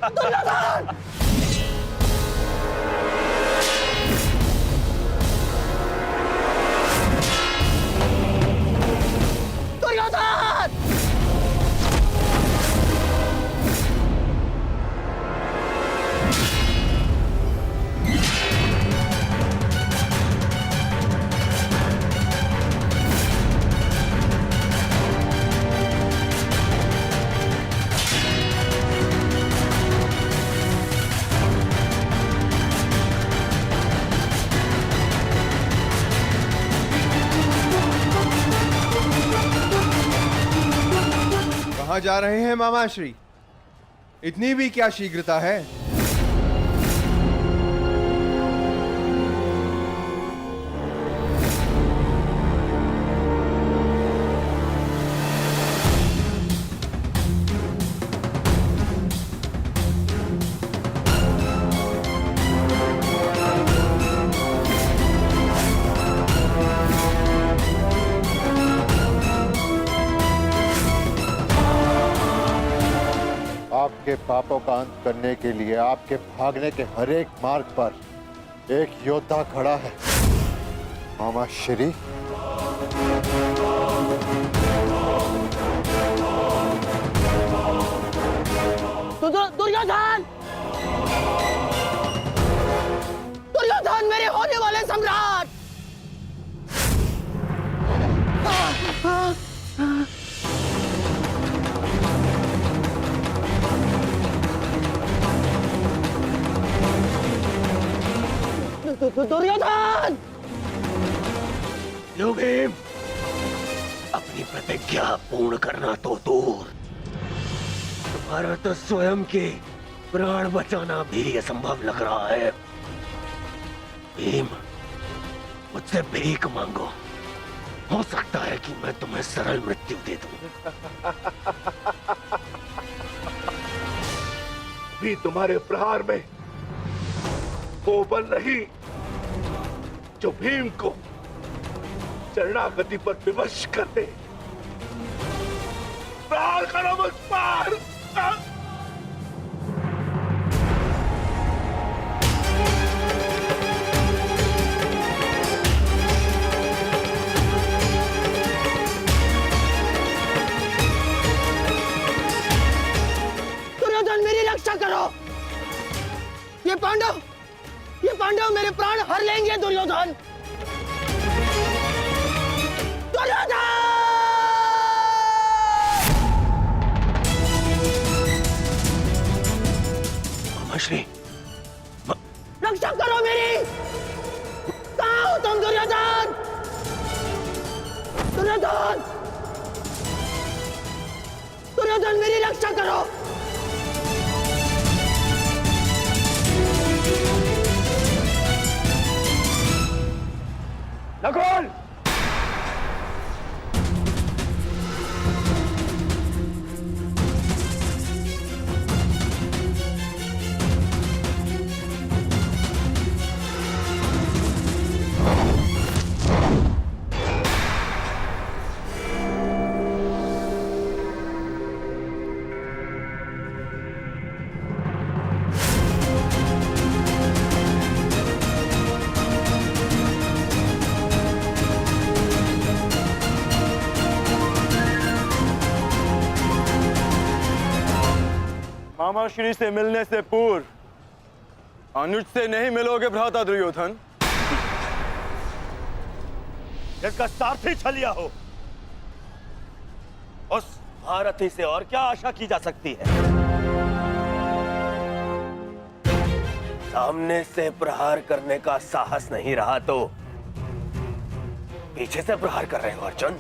दुर्योधन! दुर्योधन! कहाँ जा रहे हैं मामाश्री? इतनी भी क्या शीघ्रता है? आपके पापों का अंत करने के लिए आपके भागने के हर एक मार्ग पर एक योद्धा खड़ा है। मामा श्री, दुर्योधन! दुर्योधन, मेरे होने वाले सम्राट! दुर्योधन! लो भीम, अपनी प्रतिज्ञा पूर्ण करना तो दूर, तुम्हारा तो स्वयं के प्राण बचाना भी असंभव लग रहा है। भीम, मुझसे भीख मांगो, हो सकता है कि मैं तुम्हें सरल मृत्यु दे दूं। भी तुम्हारे प्रहार में वो बल नहीं जो भीम को शरणागति पर विवश कर दे। प्रहार करो मुझ पर! दुर्योधन, मेरी रक्षा करो! ये पांडव मेरे प्राण हर लेंगे। दुर्योधन! दुर्योधन! मामाश्री, रक्षा करो मेरी! कहाँ हो तुम दुर्योधन? दुर्योधन! दुर्योधन, मेरी रक्षा करो! नकुल! मामा श्री से मिलने से पूर्व अनुज से नहीं मिलोगे भ्राता दुर्योधन। इसका सारथी छलिया हो, उस भारती से और क्या आशा की जा सकती है? सामने से प्रहार करने का साहस नहीं रहा तो पीछे से प्रहार कर रहे हो अर्जुन।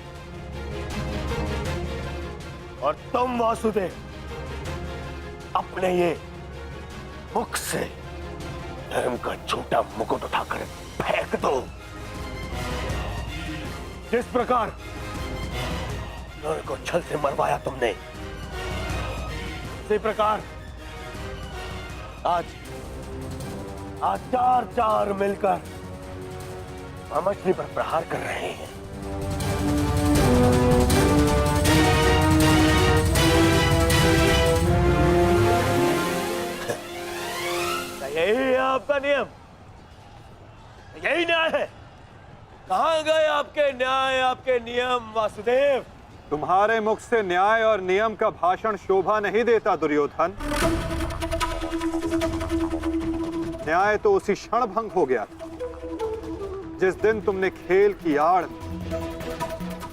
और तुम वासुदेव, अपने ये मुख से धर्म का झूठा मुकुट उठाकर फेंक दो। जिस प्रकार नर को छल से मरवाया तुमने, उसी प्रकार आज चार मिलकर मामाश्री पर प्रहार कर रहे हैं। आपका नियम? यही न्याय है? कहाँ गए आपके न्याय, आपके नियम वासुदेव? तुम्हारे मुख से न्याय और नियम का भाषण शोभा नहीं देता दुर्योधन। न्याय तो उसी क्षण भंग हो गया था जिस दिन तुमने खेल की आड़ में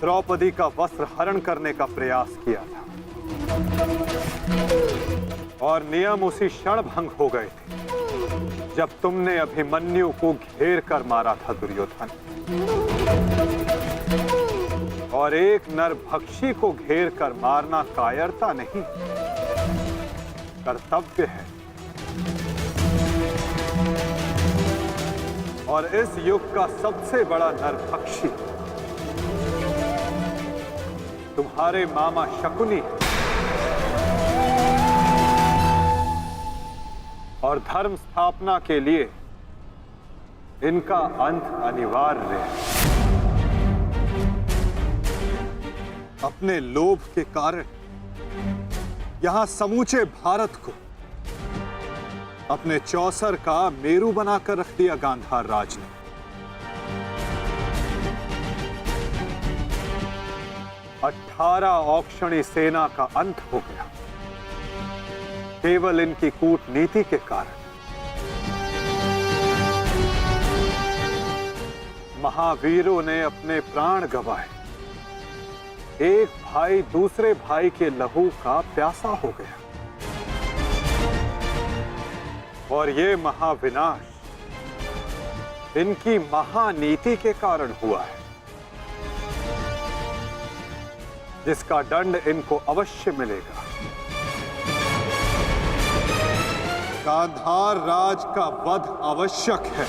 द्रौपदी का वस्त्र हरण करने का प्रयास किया था, और नियम उसी क्षण भंग हो गए थे जब तुमने अभिमन्यु को घेर कर मारा था दुर्योधन। और एक नरभक्षी को घेर कर मारना कायरता नहीं, कर्तव्य है। और इस युग का सबसे बड़ा नरभक्षी तुम्हारे मामा शकुनी है। और धर्म स्थापना के लिए इनका अंत अनिवार्य है। अपने लोभ के कारण यहां समूचे भारत को अपने चौसर का मेरू बनाकर रख दिया गांधार राज ने। 18 औक्षणी सेना का अंत हो गया केवल इनकी कूटनीति के कारण। महावीरों ने अपने प्राण गंवाए। एक भाई दूसरे भाई के लहू का प्यासा हो गया। और ये महाविनाश इनकी महानीति के कारण हुआ है, जिसका दंड इनको अवश्य मिलेगा। गांधार राज का वध आवश्यक है।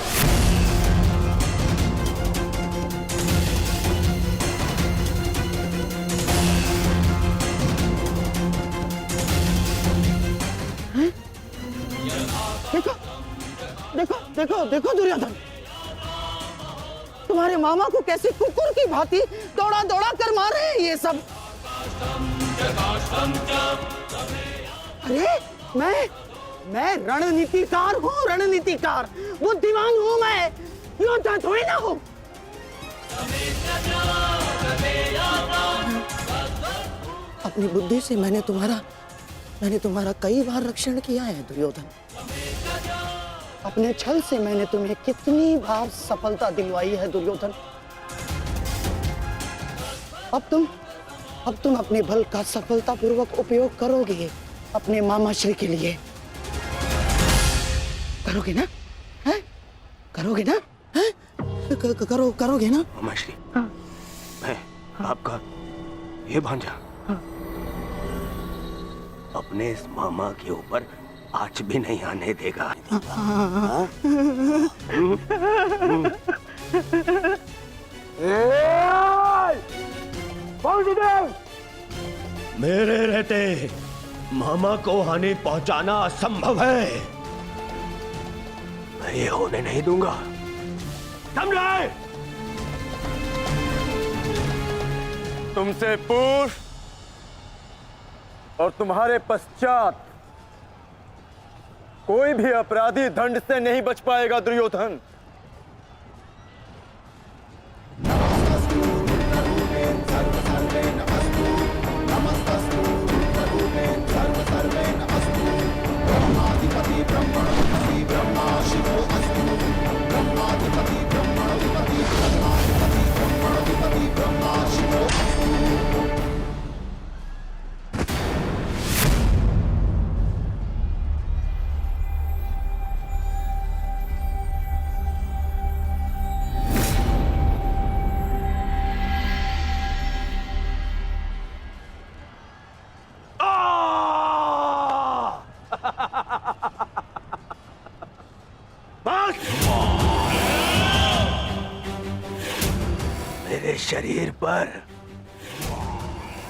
देखो देखो देखो देखो दुर्योधन, तुम्हारे मामा को कैसे कुकुर की भांति दौड़ा दौड़ा कर मार रहे हैं ये सब। अरे मैं रणनीतिकार हूँ, रणनीतिकार, बुद्धिमान हूँ मैं, योद्धा थोड़ी ना हूँ। अपनी बुद्धि से मैंने तुम्हारा कई बार रक्षण किया है दुर्योधन। अपने छल से मैंने तुम्हें कितनी बार सफलता दिलवाई है दुर्योधन। अब तुम अपने बल का सफलतापूर्वक उपयोग करोगे अपने मामा श्री के लिए। करोगे ना? हैं? करोगे ना? हैं? करोगे ना? मामा श्री, मैं आपका ये भांजा अपने इस मामा के ऊपर आंच भी नहीं आने देगा। मेरे रहते मामा को हानि पहुंचाना असंभव है। मैं ये होने नहीं दूंगा, समझे? तुमसे पूर्व और तुम्हारे पश्चात कोई भी अपराधी दंड से नहीं बच पाएगा दुर्योधन। मेरे शरीर पर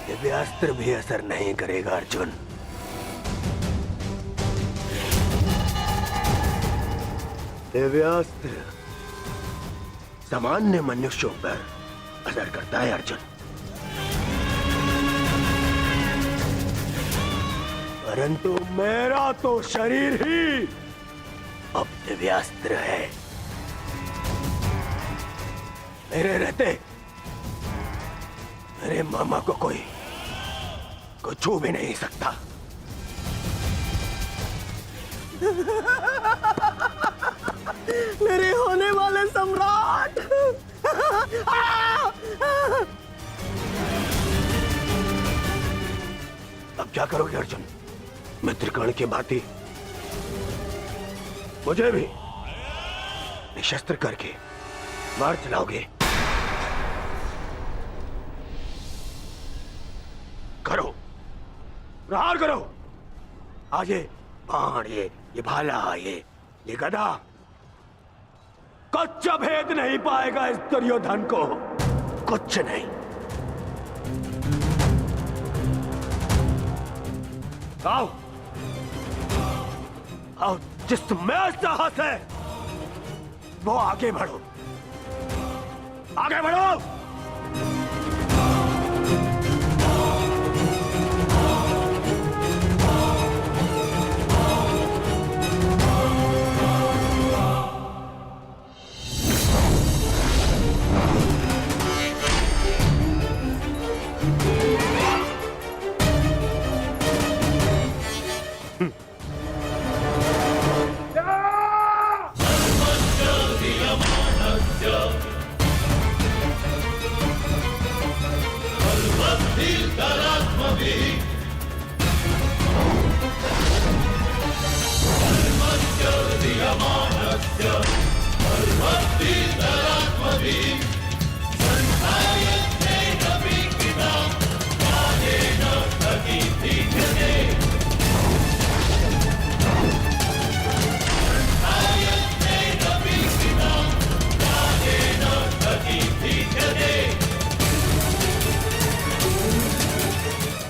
दिव्यास्त्र भी असर नहीं करेगा अर्जुन। दिव्यास्त्र सामान्य मनुष्यों पर असर करता है अर्जुन, परंतु मेरा तो शरीर ही अब दिव्यास्त्र है। मेरे रहते मेरे मामा को कोई छू भी नहीं सकता। मेरे होने वाले सम्राट। अब क्या करोगे अर्जुन? मित्रकर्ण की भांति मुझे भी निशस्त्र करके मार चलाओगे? करो, प्रहार करो। आज ये बाण, ये भाला, ये गदा कुछ भेद नहीं पाएगा इस दुर्योधन को, कुछ नहीं। आओ आओ, जिसमें साहस है वो आगे बढ़ो, आगे बढ़ो।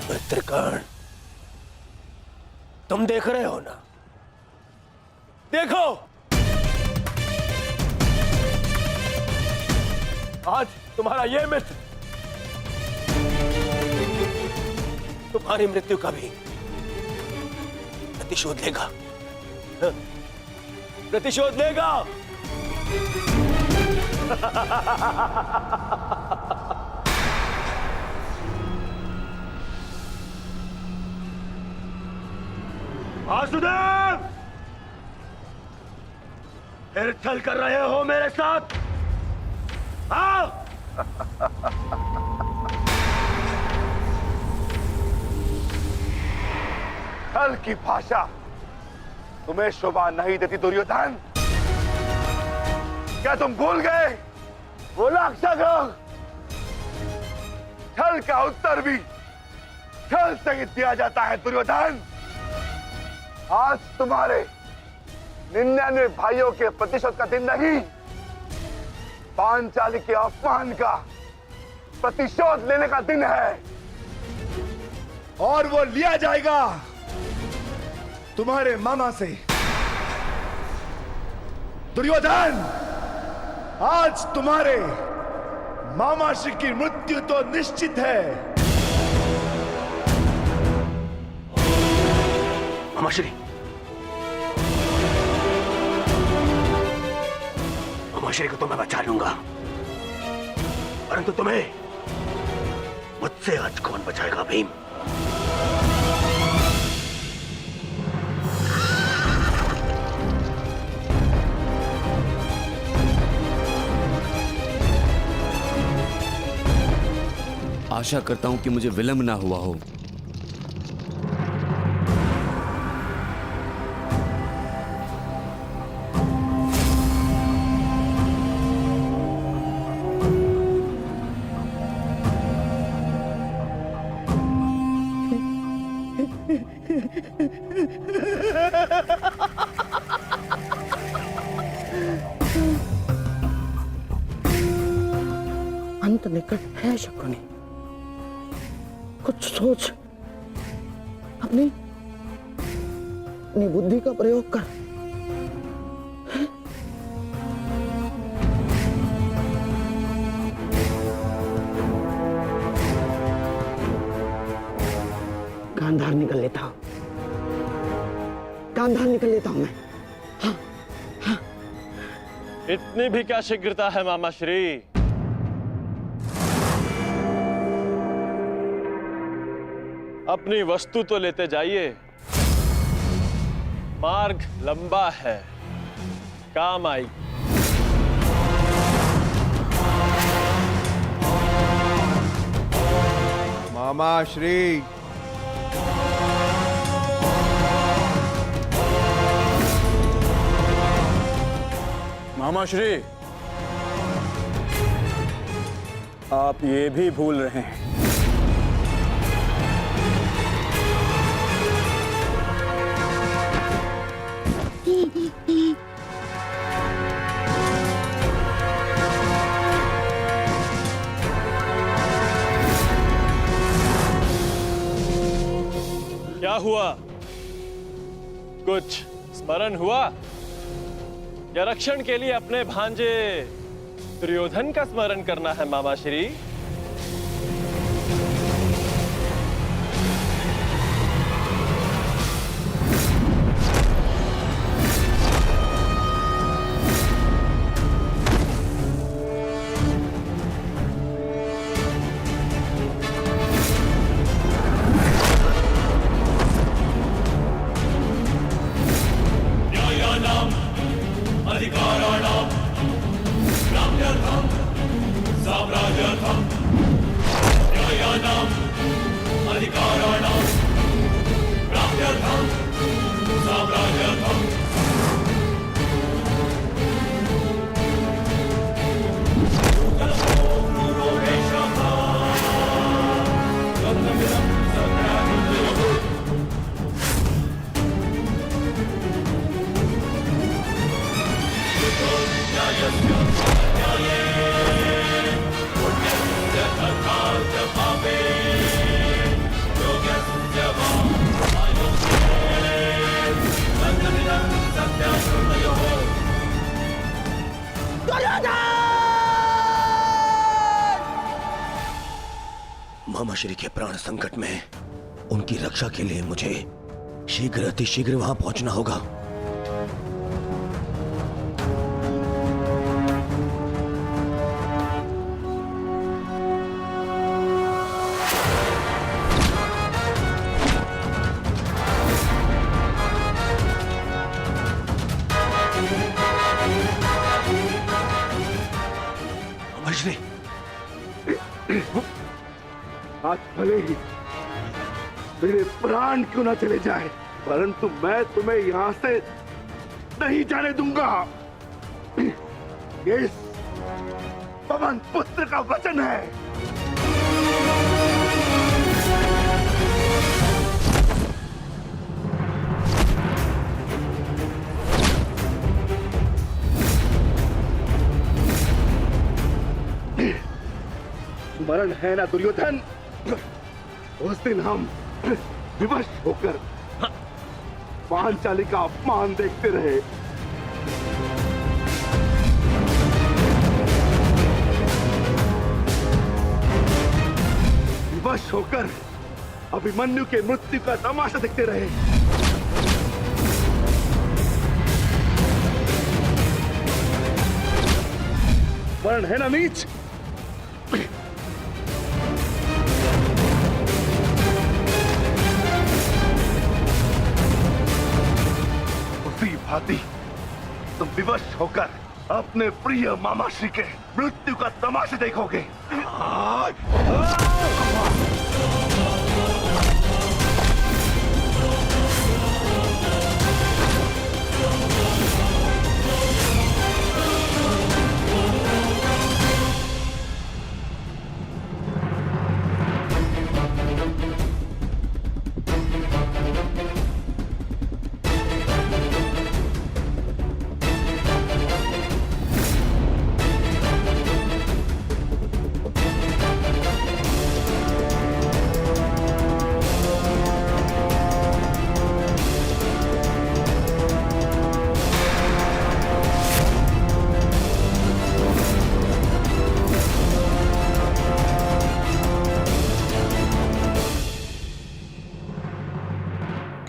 मित्रकर्ण, तुम देख रहे हो ना? देखो, आज तुम्हारा ये मित्र तुम्हारी मृत्यु का भी प्रतिशोध लेगा, प्रतिशोध लेगा। वासुदेव, फिर छल कर रहे हो मेरे साथ? आओ। छल की भाषा तुम्हें शोभा नहीं देती दुर्योधन। क्या तुम भूल गए वो लाक्षागृह? छल का उत्तर भी छल से ही दिया जाता है दुर्योधन। आज तुम्हारे 99 भाइयों के प्रतिशोध का दिन नहीं, पांचाली के अपमान का प्रतिशोध लेने का दिन है, और वो लिया जाएगा तुम्हारे मामा से। दुर्योधन, आज तुम्हारे मामा श्री की मृत्यु तो निश्चित है। मामाश्री, मामाश्री को तो मैं बचा लूंगा, परंतु तुम्हें मुझसे आज कौन बचाएगा भीम? आशा करता हूं कि मुझे विलंब ना हुआ हो। अंत निकट है शकुनी, कुछ सोच, अपनी बुद्धि का प्रयोग कर। गांधार निकल लेता हूं, गांधार निकल लेता हूं मैं। हाँ, इतनी भी क्या शीघ्रता है मामा श्री? अपनी वस्तु तो लेते जाइए। मार्ग लंबा है, काम आई। मामा श्री, मामा श्री, आप ये भी भूल रहे हैं। क्या हुआ? कुछ स्मरण हुआ? या रक्षण के लिए अपने भांजे दुर्योधन का स्मरण करना है मामा श्री? मामा श्री के प्राण संकट में, उनकी रक्षा के लिए मुझे शीघ्र अतिशीघ्र वहां पहुंचना होगा। मामा श्री, आज भले ही मेरे प्राण क्यों ना चले जाए, परंतु मैं तुम्हें यहां से नहीं जाने दूंगा। ये इस पवन पुत्र का वचन है। स्मरण है ना दुर्योधन, उस दिन हम विवश होकर पांचाली का अपमान देखते रहे। विवश होकर अभिमन्यु के मृत्यु का तमाशा देखते रहे। वर्ण है ना नीच, भांति तुम विवश होकर अपने प्रिय मामाश्री के मृत्यु का तमाशा देखोगे।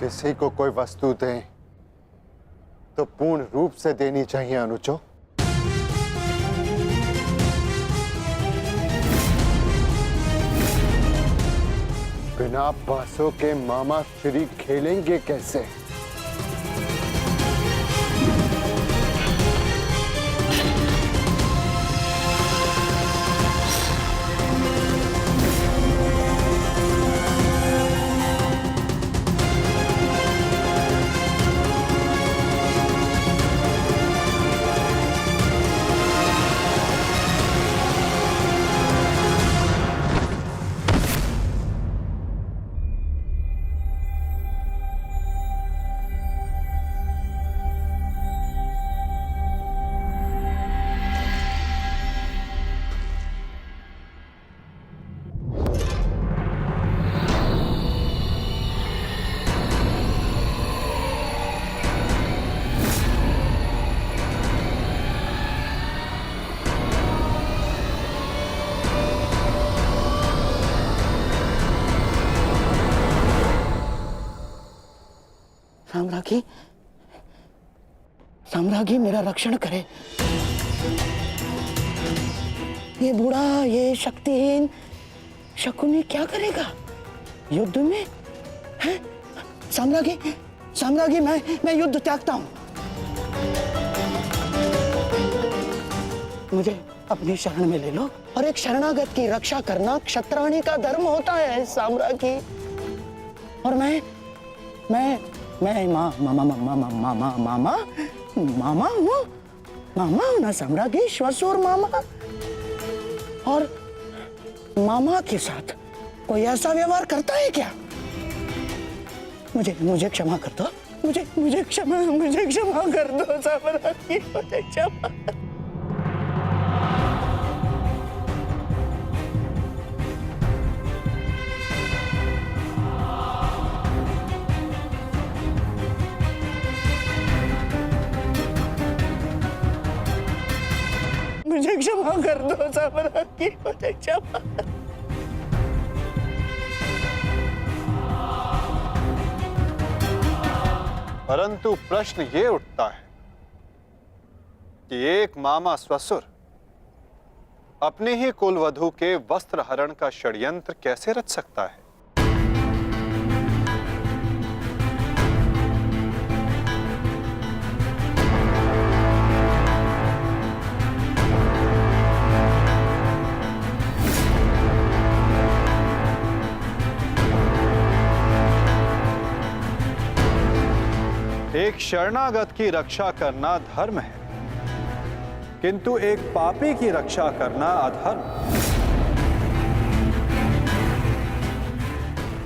किसी को कोई वस्तु दें तो पूर्ण रूप से देनी चाहिए अनुजो। बिना बांसों के मामा श्री खेलेंगे कैसे? साम्राज्ञी, साम्राज्ञी मेरा रक्षण करे। ये बूढ़ा, ये शक्तिहीन शकुनी क्या करेगा युद्ध में? हैं? साम्राज्ञी, साम्राज्ञी, मैं युद्ध त्यागता हूं। मुझे अपनी शरण में ले लो, और एक शरणागत की रक्षा करना क्षत्राणी का धर्म होता है साम्राज्ञी। और मैं मामा हूँ ना साम्राज्ञी, श्वशुर मामा। और मामा के साथ कोई ऐसा व्यवहार करता है क्या? मुझे क्षमा कर दो, मुझे क्षमा कर दो साम्राज्ञी, मुझे क्षमा। मुझे क्षमा कर दो साम्राज्ञी, मुझे क्षमा। परंतु प्रश्न ये उठता है कि एक मामा ससुर अपनी ही कुलवधू के वस्त्र हरण का षड्यंत्र कैसे रच सकता है? एक शरणागत की रक्षा करना धर्म है, किंतु एक पापी की रक्षा करना अधर्म।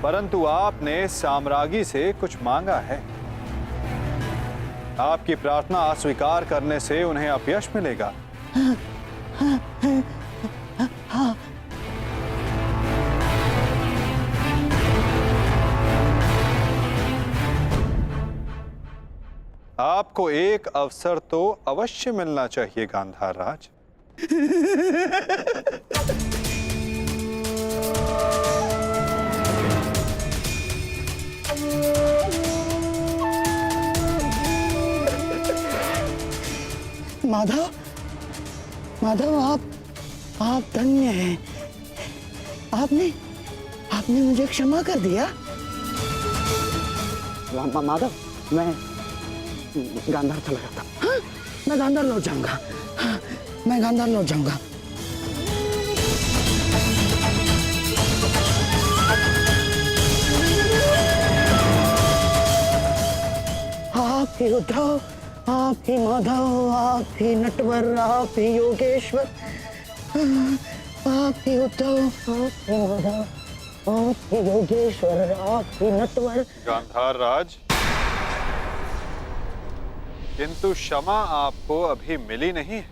परंतु आपने साम्राज्ञी से कुछ मांगा है। आपकी प्रार्थना अस्वीकार करने से उन्हें अपयश मिलेगा। आपको एक अवसर तो अवश्य मिलना चाहिए गांधार राज। माधव, माधव, आप धन्य हैं। आपने मुझे क्षमा कर दिया। माधव, मैं गांधार चला जाता। हाँ, मैं गांधार लौट जाऊंगा। हाँ, मैं गांधार लौट जाऊंगा। आप ही उद्धव, आप ही माधव, आप ही नटवर, आप ही योगेश्वर, आप ही उद्धव, आप ही माधव, आप ही योगेश्वर, आप ही नटवर। गांधार राज, किंतु क्षमा आपको अभी मिली नहीं है।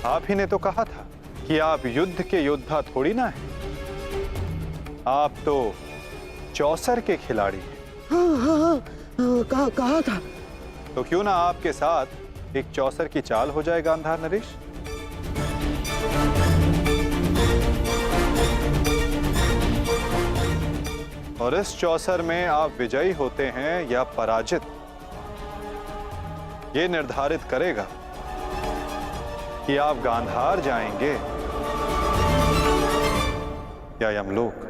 आप ही ने तो कहा था कि आप युद्ध के योद्धा थोड़ी ना हैं। आप तो चौसर के खिलाड़ी हैं। हाँ, कहा था। तो क्यों ना आपके साथ एक चौसर की चाल हो जाए गांधार नरेश? और इस चौसर में आप विजयी होते हैं या पराजित, ये निर्धारित करेगा कि आप गांधार जाएंगे या यमलोक।